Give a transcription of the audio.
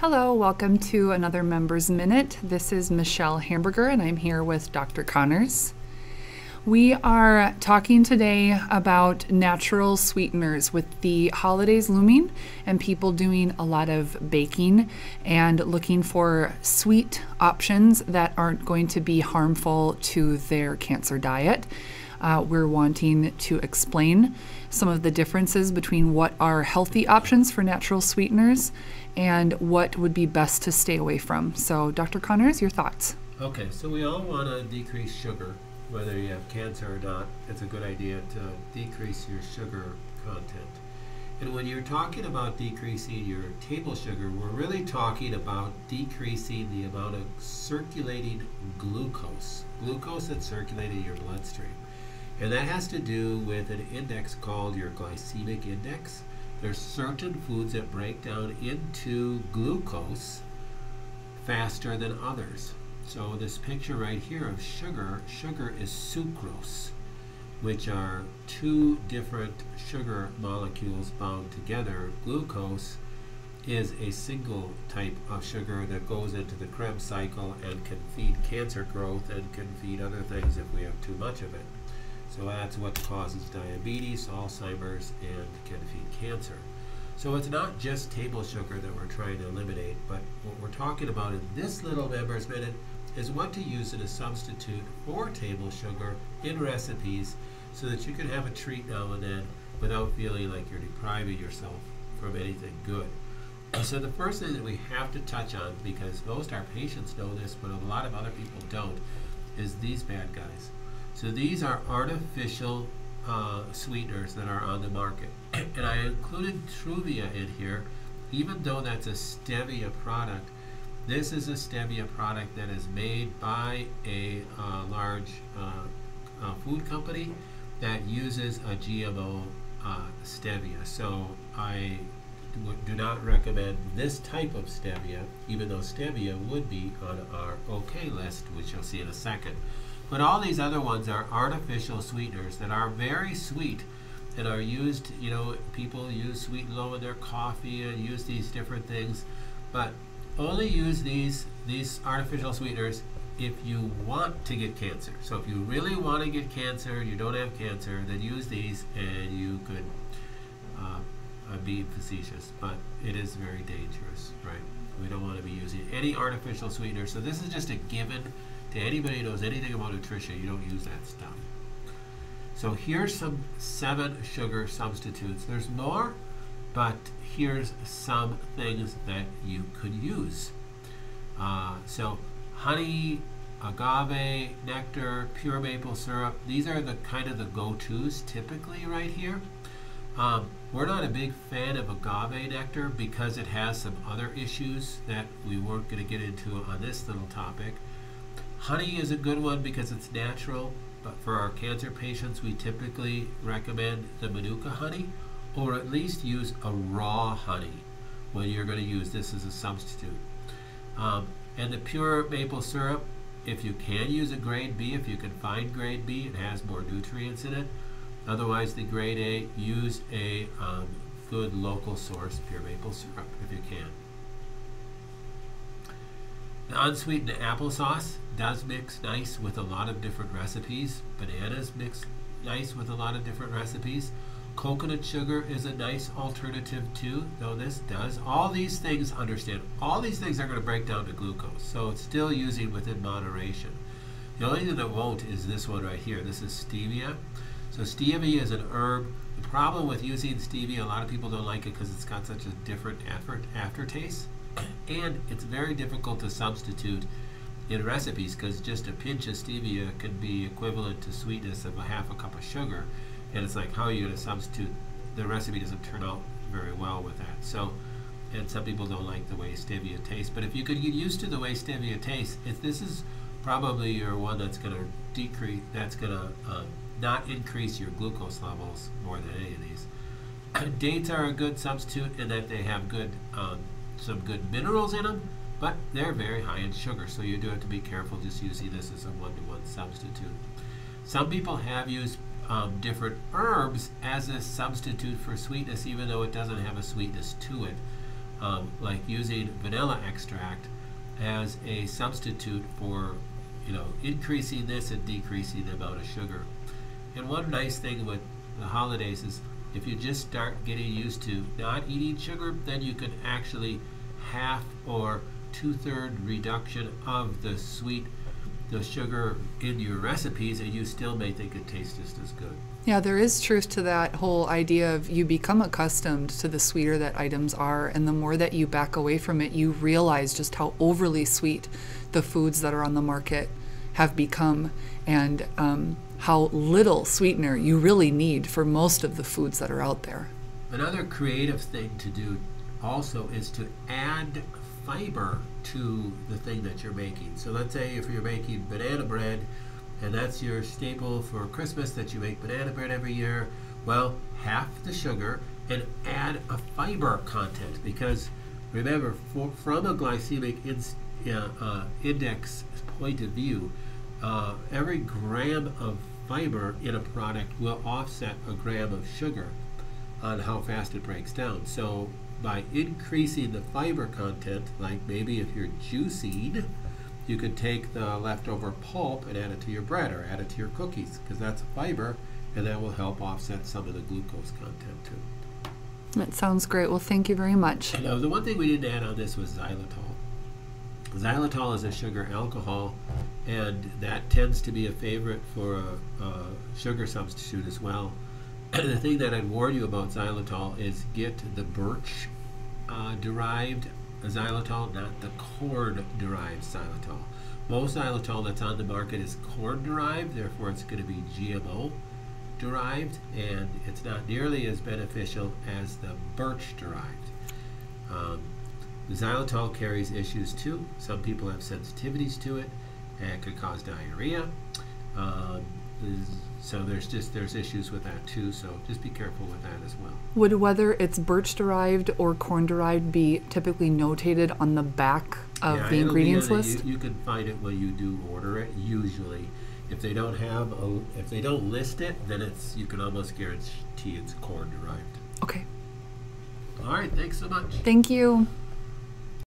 Hello, welcome to another Members Minute. This is Michelle Hamburger and I'm here with Dr. Connors. We are talking today about natural sweeteners with the holidays looming and people doing a lot of baking and looking for sweet options that aren't going to be harmful to their cancer diet. We're wanting to explain some of the differences between what are healthy options for natural sweeteners and what would be best to stay away from. So, Dr. Connors, your thoughts? Okay, so we all want to decrease sugar, whether you have cancer or not. It's a good idea to decrease your sugar content. And when you're talking about decreasing your table sugar, we're really talking about decreasing the amount of circulating glucose that's circulating in your bloodstream. And that has to do with an index called your glycemic index. There's certain foods that break down into glucose faster than others. So this picture right here of sugar is sucrose, which are two different sugar molecules bound together. Glucose is a single type of sugar that goes into the Krebs cycle and can feed cancer growth and can feed other things if we have too much of it. So that's what causes diabetes, Alzheimer's, and can feed cancer. So it's not just table sugar that we're trying to eliminate, but what we're talking about in this little Members Minute is what to use as a substitute for table sugar in recipes so that you can have a treat now and then without feeling like you're depriving yourself from anything good. So the first thing that we have to touch on, because most our patients know this, but a lot of other people don't, is these bad guys. So these are artificial sweeteners that are on the market. And I included Truvia in here, even though that's a stevia product. This is a stevia product that is made by a large food company that uses a GMO stevia. So I do not recommend this type of stevia, even though stevia would be on our okay list, which you'll see in a second. But all these other ones are artificial sweeteners that are very sweet and are used, you know, people use sweet and low in their coffee and use these different things, but only use these artificial sweeteners if you want to get cancer. So if you really want to get cancer, you don't have cancer, then use these and you could be facetious, but it is very dangerous, right? We don't want to be using any artificial sweetener. So this is just a given to anybody who knows anything about nutrition. You don't use that stuff. So here's some 7 sugar substitutes. There's more, but here's some things that you could use. So honey, agave, nectar, pure maple syrup. These are the kind of the go-tos typically right here. We're not a big fan of agave nectar because it has some other issues that we weren't going to get into on this little topic. Honey is a good one because it's natural, but for our cancer patients, we typically recommend the Manuka honey, or at least use a raw honey when you're going to use this as a substitute. And the pure maple syrup, if you can use a grade B, if you can find grade B, it has more nutrients in it. Otherwise, the grade A, use a good local source pure maple syrup if you can. The unsweetened applesauce does mix nice with a lot of different recipes. Bananas mix nice with a lot of different recipes. Coconut sugar is a nice alternative too, though this does. All these things, understand, all these things are going to break down to glucose, so it's still using within moderation. The only thing that won't is this one right here. This is stevia. So stevia is an herb. The problem with using stevia, a lot of people don't like it because it's got such a different aftertaste. And it's very difficult to substitute in recipes because just a pinch of stevia can be equivalent to sweetness of a half a cup of sugar. And it's like, how are you going to substitute? The recipe doesn't turn out very well with that. So, and some people don't like the way stevia tastes. But if you could get used to the way stevia tastes, this is probably your one that's going to decrease, that's going to not increase your glucose levels more than any of these. Dates are a good substitute in that they have good some good minerals in them, but they're very high in sugar, so you do have to be careful just using this as a one-to-one substitute. Some people have used different herbs as a substitute for sweetness, even though it doesn't have a sweetness to it. like using vanilla extract as a substitute for, increasing this and decreasing the amount of sugar. And one nice thing with the holidays is if you just start getting used to not eating sugar, then you can actually half or 2/3 reduction of the sugar in your recipes, and you still may think it tastes just as good. Yeah, there is truth to that whole idea of you become accustomed to the sweeter that items are, and the more that you back away from it, you realize just how overly sweet the foods that are on the market have become, and how little sweetener you really need for most of the foods that are out there. Another creative thing to do also is to add fiber to the thing that you're making. So let's say if you're making banana bread, and that's your staple for Christmas, that you make banana bread every year, well, half the sugar and add a fiber content, because remember, from a glycemic index point of view, every gram of fiber in a product will offset a gram of sugar on how fast it breaks down. So by increasing the fiber content, like maybe if you're juicing, you could take the leftover pulp and add it to your bread or add it to your cookies, because that's fiber, and that will help offset some of the glucose content too. That sounds great. Well, thank you very much. And, the one thing we didn't add on this was xylitol. Xylitol is a sugar alcohol, and that tends to be a favorite for a sugar substitute as well. And the thing that I'd warn you about xylitol is get the birch derived xylitol, not the corn derived xylitol. Most xylitol that's on the market is corn derived, therefore it's going to be GMO derived, and it's not nearly as beneficial as the birch derived. The xylitol carries issues too. Some people have sensitivities to it, and it could cause diarrhea. So there's issues with that too, so just be careful with that as well. Would whether it's birch derived or corn derived be typically notated on the back of the ingredients list? You can find it when you do order it, usually. If they don't list it, then you can almost guarantee it's corn derived. Okay. All right, thanks so much. Thank you.